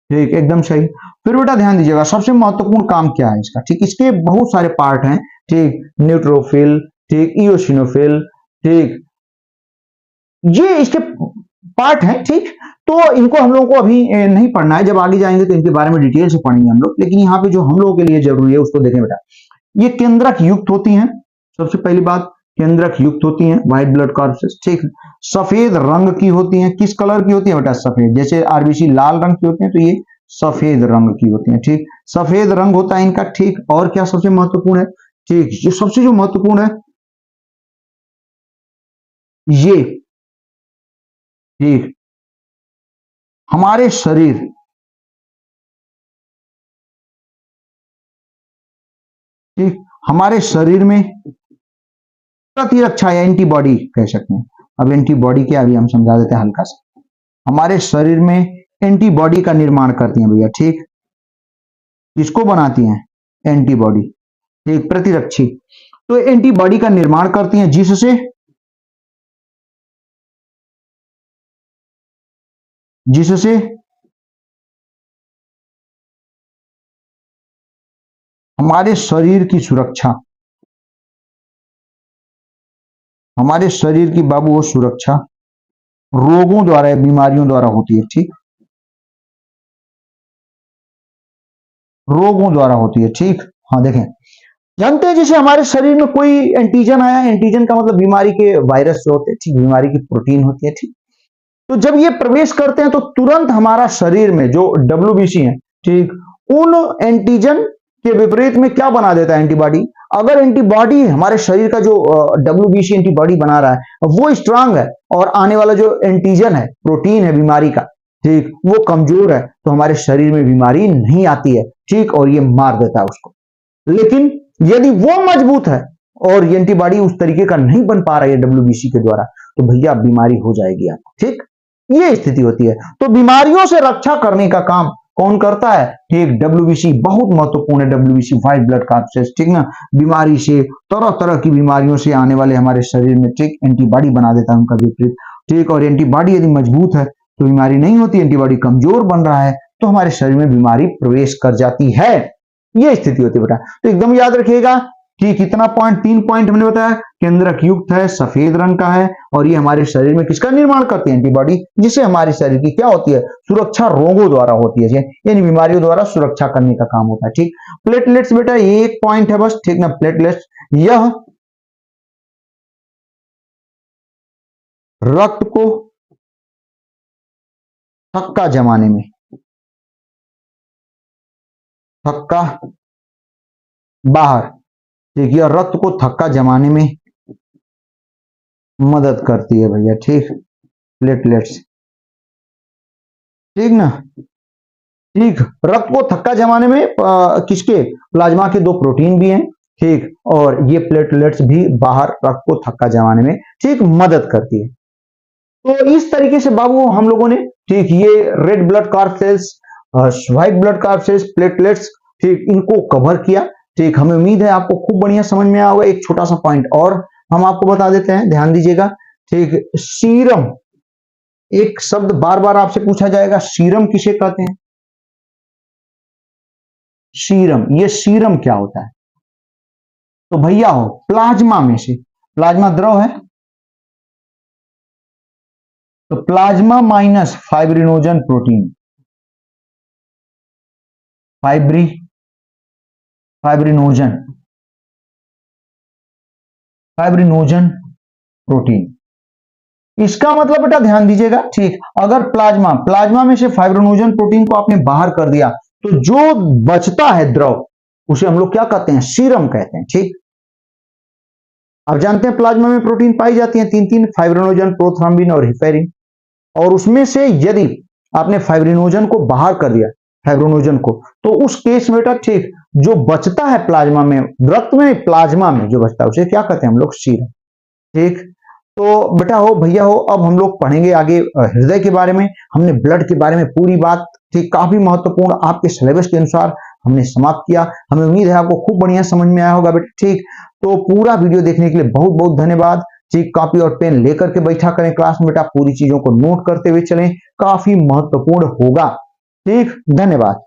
ठीक, एकदम सही। फिर बेटा ध्यान दीजिएगा, सबसे महत्वपूर्ण काम क्या है इसका। ठीक, इसके बहुत सारे पार्ट हैं। ठीक, न्यूट्रोफिल, ठीक, इओसिनोफिल, ठीक, ये इसके पार्ट हैं। ठीक, तो इनको हम लोगों को अभी नहीं पढ़ना है, जब आगे जाएंगे तो इनके बारे में डिटेल से पढ़ेंगे हम लोग। लेकिन यहाँ पे जो हम लोगों के लिए जरूरी है उसको देखें बेटा। ये केंद्रक युक्त होती हैं, सबसे पहली बात, केंद्रक युक्त होती हैं व्हाइट ब्लड कॉर्पसेस। ठीक, सफेद रंग की होती हैं। किस कलर की होती है बेटा, सफेद। जैसे आरबीसी लाल रंग की होती है, तो ये सफेद रंग की होती है। ठीक, सफेद रंग होता है इनका। ठीक, और क्या सबसे महत्वपूर्ण है, ठीक, ये सबसे जो महत्वपूर्ण है ये, ठीक, हमारे शरीर, ठीक, हमारे शरीर में प्रतिरक्षा या एंटीबॉडी कह सकते हैं। अब एंटीबॉडी क्या, अभी हम समझा देते हैं हल्का सा। हमारे शरीर में एंटीबॉडी का निर्माण करती हैं भैया। ठीक, किसको बनाती हैं, एंटीबॉडी। ठीक, प्रतिरक्षी। तो एंटीबॉडी का निर्माण करती हैं जिससे हमारे शरीर की सुरक्षा, हमारे शरीर की बाबू वो सुरक्षा रोगों द्वारा या बीमारियों द्वारा होती है। ठीक, रोगों द्वारा होती है। ठीक, हाँ देखें, जानते हैं जैसे हमारे शरीर में कोई एंटीजन आया, एंटीजन का मतलब बीमारी के वायरस जो होते हैं, ठीक, बीमारी की प्रोटीन होती है। ठीक, तो जब ये प्रवेश करते हैं तो तुरंत हमारा शरीर में जो डब्ल्यूबीसी है, ठीक, उन एंटीजन के विपरीत में क्या बना देता है, एंटीबॉडी। अगर एंटीबॉडी, हमारे शरीर का जो डब्ल्यूबीसी एंटीबॉडी बना रहा है वो स्ट्रांग है और आने वाला जो एंटीजन है, प्रोटीन है बीमारी का, ठीक, वो कमजोर है, तो हमारे शरीर में बीमारी नहीं आती है। ठीक, और ये मार देता है उसको। लेकिन यदि वो मजबूत है और ये एंटीबॉडी उस तरीके का नहीं बन पा रहा है डब्ल्यूबीसी के द्वारा, तो भैया बीमारी हो जाएगी आपको। ठीक, ये स्थिति होती है। तो बीमारियों से रक्षा करने का काम कौन करता है, ठीक, डब्ल्यूबीसी बहुत महत्वपूर्ण है। डब्ल्यूबीसी व्हाइट ब्लड कॉर्पसेस, ठीक ना, बीमारी से, तरह तरह की बीमारियों से आने वाले हमारे शरीर में, ठीक, एंटीबॉडी बना देता है उनका विपरीत। ठीक, और एंटीबॉडी यदि मजबूत है तो बीमारी नहीं होती, एंटीबॉडी कमजोर बन रहा है तो हमारे शरीर में बीमारी प्रवेश कर जाती है। ये स्थिति होती है बेटा। तो एकदम याद रखिएगा कि कितना पॉइंट, 3 पॉइंट हमने बताया। केंद्रक युक्त है, सफेद रंग का है, और ये हमारे शरीर में किसका निर्माण करती है, एंटीबॉडी, जिससे हमारे शरीर की क्या होती है, सुरक्षा रोगों द्वारा होती है, यानी बीमारियों द्वारा सुरक्षा करने का काम होता है। ठीक, प्लेटलेट्स बेटा ये एक पॉइंट है बस, ठीक ना, प्लेटलेट्स यह रक्त को थक्का जमाने में, थक्का बाहर, ठीक, यह रक्त को थक्का जमाने में मदद करती है भैया। ठीक, प्लेटलेट्स, ठीक ना, ठीक, रक्त को थक्का जमाने में किसके, प्लाज्मा के 2 प्रोटीन भी हैं। ठीक, और ये प्लेटलेट्स भी बाहर रक्त को थक्का जमाने में, ठीक, मदद करती है। तो इस तरीके से बाबू हम लोगों ने, ठीक, ये red blood corpuscles, white blood corpuscles, platelets, ठीक, इनको कवर किया। ठीक, हमें उम्मीद है आपको खूब बढ़िया समझ में आया होगा। एक छोटा सा पॉइंट और हम आपको बता देते हैं, ध्यान दीजिएगा। ठीक, सीरम, एक शब्द बार बार आपसे पूछा जाएगा, सीरम किसे कहते हैं, सीरम, ये सीरम क्या होता है, तो भैया हो प्लाज्मा में से, प्लाज्मा द्रव है, तो plasma minus fibrinogen protein, fibrinogen fibrinogen protein. इसका मतलब बेटा ध्यान दीजिएगा, ठीक, अगर प्लाज्मा में से फाइब्रिनोजन प्रोटीन को आपने बाहर कर दिया तो जो बचता है द्रव उसे हम लोग क्या कहते हैं, सीरम कहते हैं, ठीक। अब जानते हैं प्लाज्मा में प्रोटीन पाई जाती है तीन फाइब्रिनोजन, प्रोथ्रम्बिन और हिपेरिन, और उसमें से यदि आपने फाइब्रिनोजन को बाहर कर दिया, फाइब्रिनोजन को, तो उस केस में बेटा ठीक जो बचता है प्लाज्मा में, रक्त में, प्लाज्मा में जो बचता है उसे क्या कहते हैं हम लोग, सीरम, ठीक। तो बेटा हो भैया हो, अब हम लोग पढ़ेंगे आगे हृदय के बारे में। हमने ब्लड के बारे में पूरी बात, ठीक, काफी महत्वपूर्ण आपके सिलेबस के अनुसार हमने समाप्त किया। हमें उम्मीद है आपको खूब बढ़िया समझ में आया होगा बेटा, ठीक। तो पूरा वीडियो देखने के लिए बहुत बहुत धन्यवाद, ठीक। कॉपी और पेन लेकर के बैठा करें क्लास में बेटा, पूरी चीजों को नोट करते हुए चलें, काफी महत्वपूर्ण होगा, ठीक। धन्यवाद।